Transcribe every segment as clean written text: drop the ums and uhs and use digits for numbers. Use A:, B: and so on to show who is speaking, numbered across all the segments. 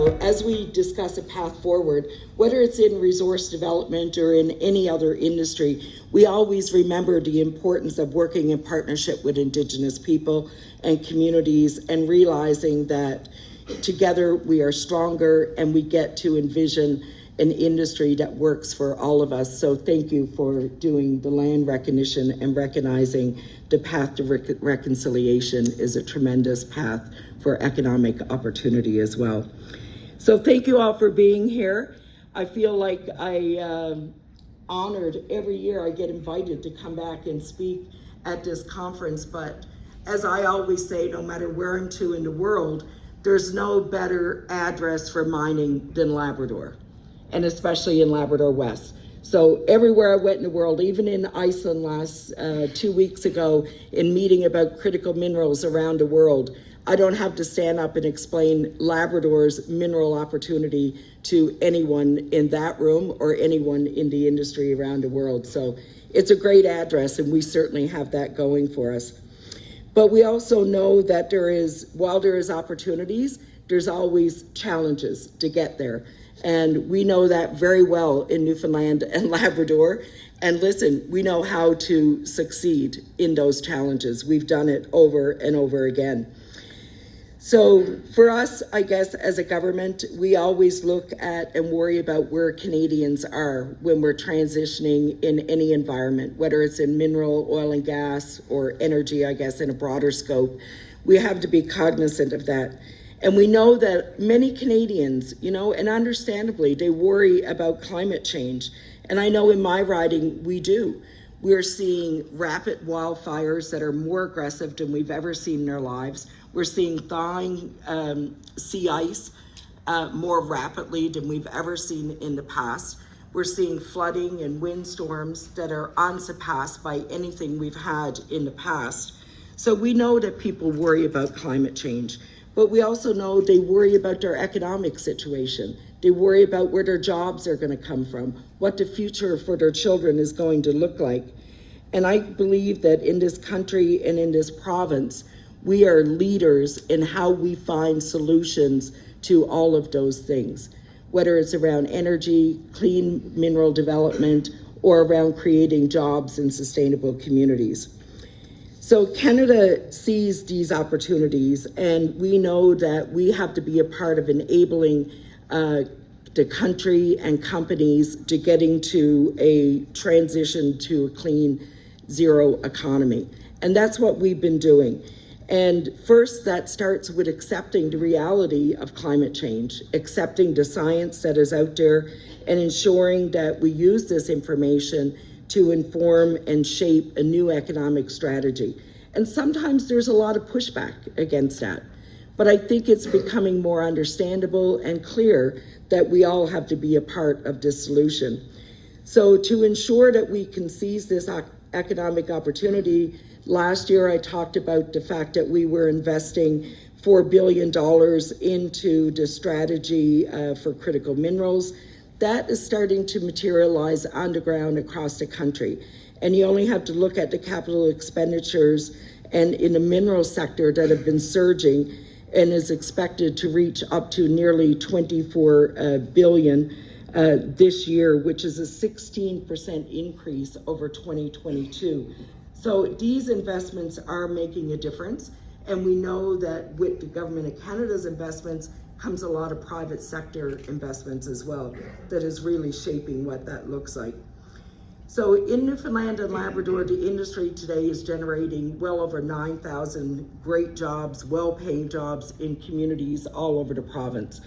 A: So as we discuss a path forward, whether it's in resource development or in any other industry, we always remember the importance of working in partnership with Indigenous people and communities and realizing that together we are stronger and we get to envision an industry that works for all of us. So thank you for doing the land recognition and recognizing the path to reconciliation is a tremendous path for economic opportunity as well. So thank you all for being here. I feel like I honored every year I get invited to come back and speak at this conference, but as I always say, no matter where I'm to in the world, there's no better address for mining than Labrador, and especially in Labrador West. So everywhere I went in the world, even in Iceland last 2 weeks ago, in meeting about critical minerals around the world, I don't have to stand up and explain Labrador's mineral opportunity to anyone in that room or anyone in the industry around the world. So it's a great address, and we certainly have that going for us. But we also know that while there is opportunities, there's always challenges to get there. And we know that very well in Newfoundland and Labrador. And listen, we know how to succeed in those challenges. We've done it over and over again. So for us, I guess, as a government, we always look at and worry about where Canadians are when we're transitioning in any environment, whether it's in mineral, oil and gas, or energy, I guess, in a broader scope. We have to be cognizant of that. And we know that many Canadians, and understandably, they worry about climate change. And I know in my riding, we do. We're seeing rapid wildfires that are more aggressive than we've ever seen in our lives. We're seeing thawing sea ice more rapidly than we've ever seen in the past. We're seeing flooding and windstorms that are unsurpassed by anything we've had in the past. So we know that people worry about climate change, but we also know they worry about their economic situation. They worry about where their jobs are going to come from, what the future for their children is going to look like. And I believe that in this country and in this province, we are leaders in how we find solutions to all of those things, whether it's around energy, clean mineral development, or around creating jobs in sustainable communities. So Canada sees these opportunities, and we know that we have to be a part of enabling the country and companies to getting to a transition to a clean zero economy. And that's what we've been doing. And first, that starts with accepting the reality of climate change, accepting the science that is out there, and ensuring that we use this information to inform and shape a new economic strategy. And sometimes there's a lot of pushback against that. But I think it's becoming more understandable and clear that we all have to be a part of this solution. So to ensure that we can seize this economic opportunity, last year I talked about the fact that we were investing $4 billion into the strategy for critical minerals. That is starting to materialize on the ground across the country. And you only have to look at the capital expenditures and in the mineral sector that have been surging and is expected to reach up to nearly 24 billion this year, which is a 16% increase over 2022. So these investments are making a difference. And we know that with the Government of Canada's investments comes a lot of private sector investments as well that is really shaping what that looks like. So in Newfoundland and Labrador, the industry today is generating well over 9,000 great jobs, well-paying jobs in communities all over the province.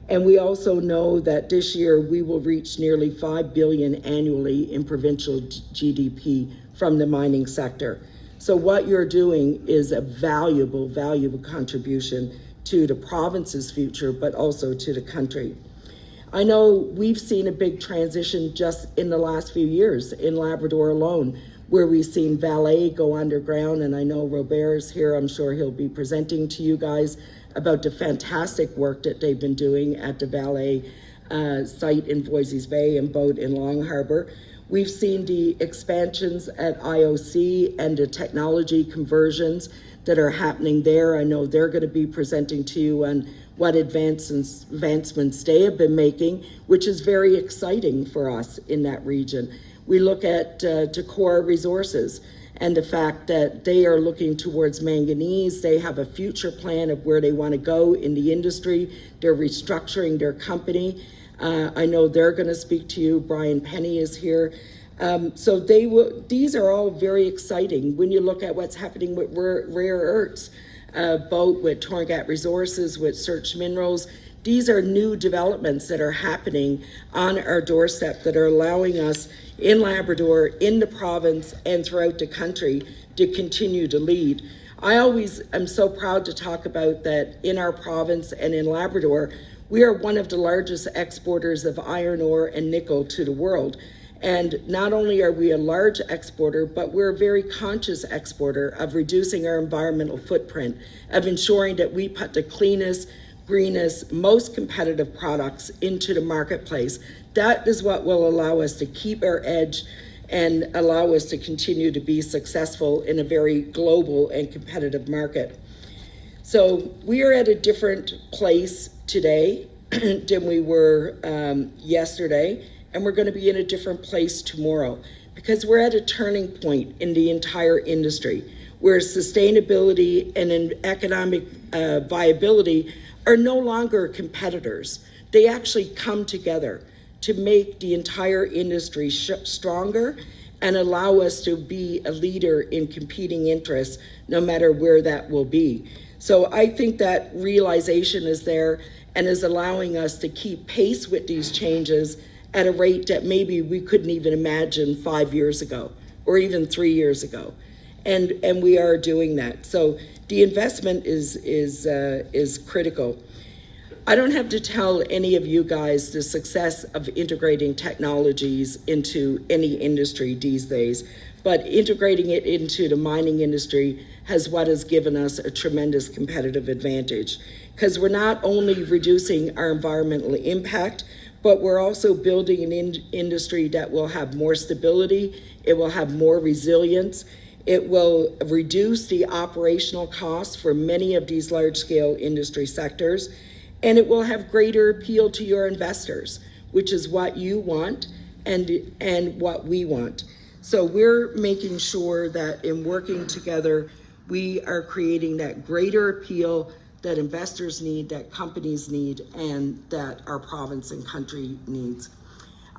A: And we also know that this year we will reach nearly $5 billion annually in provincial GDP from the mining sector. So what you're doing is a valuable, valuable contribution to the province's future, but also to the country. I know we've seen a big transition just in the last few years in Labrador alone, where we've seen Vale go underground, and I know Robert's here. I'm sure he'll be presenting to you guys about the fantastic work that they've been doing at the Vale site in Voisey's Bay and boat in Long Harbour. We've seen the expansions at IOC and the technology conversions that are happening there. I know they're going to be presenting to you on what advancements they have been making, which is very exciting for us in that region. We look at Tacora Resources and the fact that they are looking towards manganese. They have a future plan of where they want to go in the industry. They're restructuring their company. I know they're going to speak to you. Brian Penny is here. So these are all very exciting when you look at what's happening with rare earths, both with Torngat Resources, with Search Minerals. These are new developments that are happening on our doorstep that are allowing us in Labrador, in the province, and throughout the country to continue to lead. I always am so proud to talk about that in our province and in Labrador, we are one of the largest exporters of iron ore and nickel to the world. And not only are we a large exporter, but we're a very conscious exporter of reducing our environmental footprint, of ensuring that we put the cleanest, greenest, most competitive products into the marketplace. That is what will allow us to keep our edge and allow us to continue to be successful in a very global and competitive market. So we are at a different place today than we were yesterday, and we're going to be in a different place tomorrow because we're at a turning point in the entire industry where sustainability and economic viability are no longer competitors. They actually come together to make the entire industry stronger and allow us to be a leader in competing interests, no matter where that will be. So I think that realization is there and is allowing us to keep pace with these changes at a rate that maybe we couldn't even imagine 5 years ago or even 3 years ago. And we are doing that. So the investment is critical. I don't have to tell any of you guys the success of integrating technologies into any industry these days, but integrating it into the mining industry has given us a tremendous competitive advantage, because we're not only reducing our environmental impact, but we're also building an industry that will have more stability, it will have more resilience, it will reduce the operational costs for many of these large-scale industry sectors, and it will have greater appeal to your investors, which is what you want and what we want. So we're making sure that in working together, we are creating that greater appeal that investors need, that companies need, and that our province and country needs.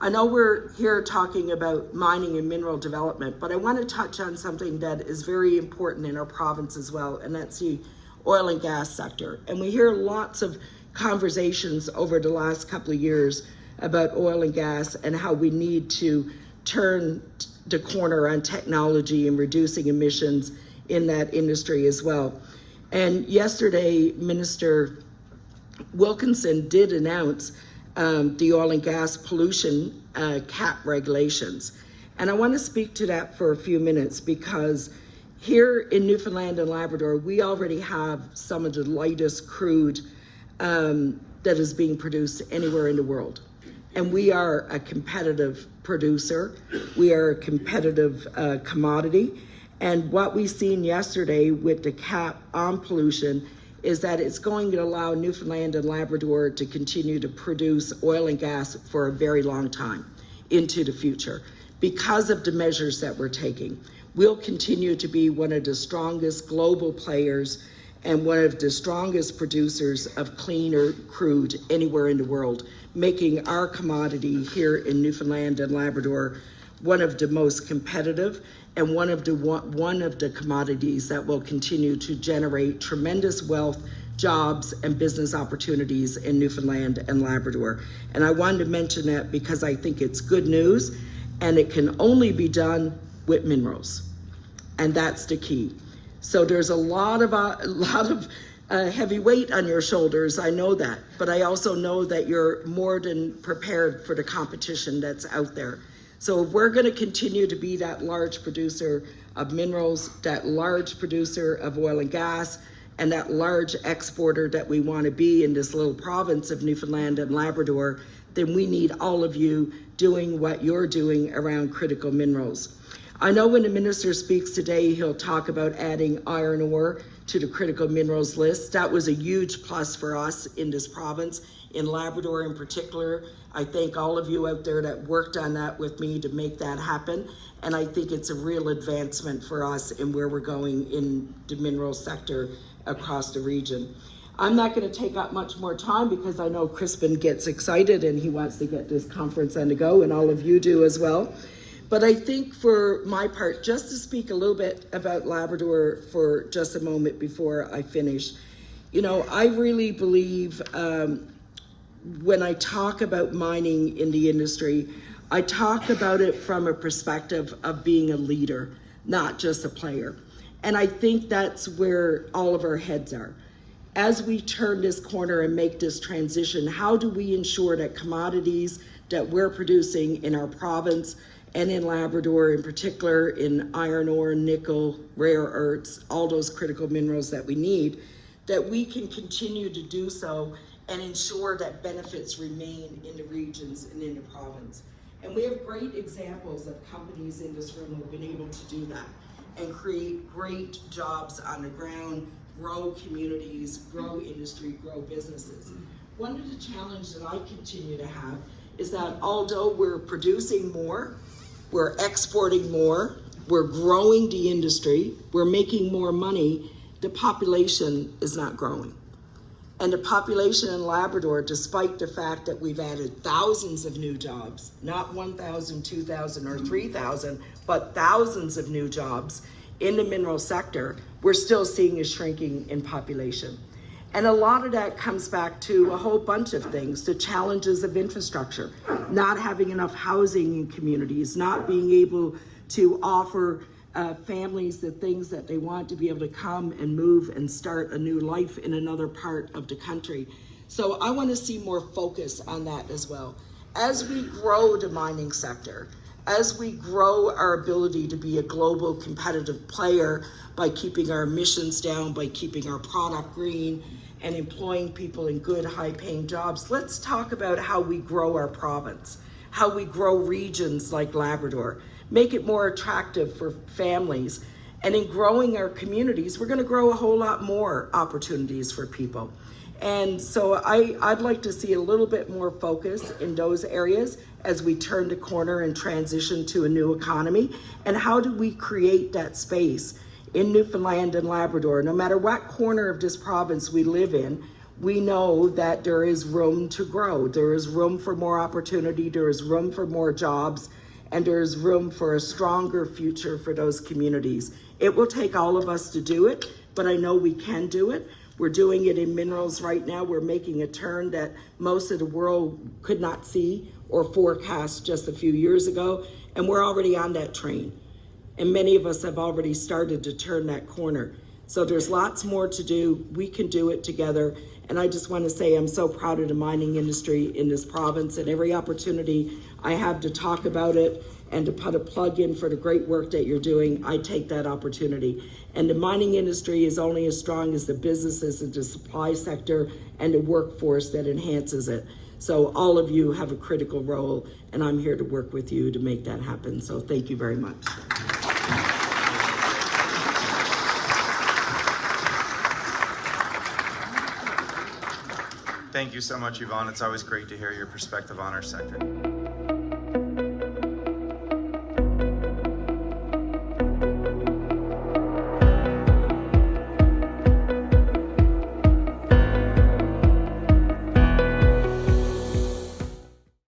A: I know we're here talking about mining and mineral development, but I want to touch on something that is very important in our province as well, and that's the oil and gas sector. And we hear lots of conversations over the last couple of years about oil and gas and how we need to turn the corner on technology and reducing emissions in that industry as well. And yesterday, Minister Wilkinson did announce the oil and gas pollution cap regulations. And I want to speak to that for a few minutes because here in Newfoundland and Labrador, we already have some of the lightest crude that is being produced anywhere in the world. And we are a competitive producer. We are a competitive commodity. And what we've seen yesterday with the cap on pollution is that it's going to allow Newfoundland and Labrador to continue to produce oil and gas for a very long time into the future because of the measures that we're taking. We'll continue to be one of the strongest global players and one of the strongest producers of cleaner crude anywhere in the world, making our commodity here in Newfoundland and Labrador one of the most competitive and one of the commodities that will continue to generate tremendous wealth, jobs, and business opportunities in Newfoundland and Labrador. And I wanted to mention that because I think it's good news, and it can only be done with minerals, and that's the key. So there's a lot of heavy weight on your shoulders, I know that, but I also know that you're more than prepared for the competition that's out there. So if we're going to continue to be that large producer of minerals, that large producer of oil and gas, and that large exporter that we want to be in this little province of Newfoundland and Labrador, then we need all of you doing what you're doing around critical minerals. I know when the minister speaks today, he'll talk about adding iron ore to the critical minerals list. That was a huge plus for us in this province, in Labrador in particular. I thank all of you out there that worked on that with me to make that happen. And I think it's a real advancement for us in where we're going in the mineral sector across the region. I'm not going to take up much more time because I know Crispin gets excited and he wants to get this conference on the go, and all of you do as well. But I think for my part, just to speak a little bit about Labrador for just a moment before I finish, you know, I really believe when I talk about mining in the industry, I talk about it from a perspective of being a leader, not just a player. And I think that's where all of our heads are. As we turn this corner and make this transition, how do we ensure that commodities that we're producing in our province and in Labrador in particular, in iron ore, nickel, rare earths, all those critical minerals that we need, that we can continue to do so and ensure that benefits remain in the regions and in the province. And we have great examples of companies in this room who have been able to do that and create great jobs on the ground, grow communities, grow industry, grow businesses. One of the challenges that I continue to have is that although we're producing more, we're exporting more, we're growing the industry, we're making more money, the population is not growing. And the population in Labrador, despite the fact that we've added thousands of new jobs, not 1,000, 2,000, or 3,000, but thousands of new jobs in the mineral sector, we're still seeing a shrinking in population. And a lot of that comes back to a whole bunch of things, the challenges of infrastructure, not having enough housing in communities, not being able to offer families the things that they want to be able to come and move and start a new life in another part of the country. So I want to see more focus on that as well. As we grow the mining sector, as we grow our ability to be a global competitive player by keeping our emissions down, by keeping our product green, and employing people in good, high-paying jobs, let's talk about how we grow our province, how we grow regions like Labrador, make it more attractive for families. And in growing our communities, we're going to grow a whole lot more opportunities for people. And so I'd like to see a little bit more focus in those areas as we turn the corner and transition to a new economy. And how do we create that space in Newfoundland and Labrador? No matter what corner of this province we live in, we know that there is room to grow. There is room for more opportunity. There is room for more jobs. And there is room for a stronger future for those communities. It will take all of us to do it, but I know we can do it. We're doing it in minerals right now. We're making a turn that most of the world could not see or forecast just a few years ago, and we're already on that train. And many of us have already started to turn that corner. So there's lots more to do. We can do it together. And I just want to say I'm so proud of the mining industry in this province, and every opportunity I have to talk about it and to put a plug in for the great work that you're doing, I take that opportunity. And the mining industry is only as strong as the businesses and the supply sector and the workforce that enhances it. So all of you have a critical role, and I'm here to work with you to make that happen. So thank you very much.
B: Thank you so much, Yvonne. It's always great to hear your perspective on our sector.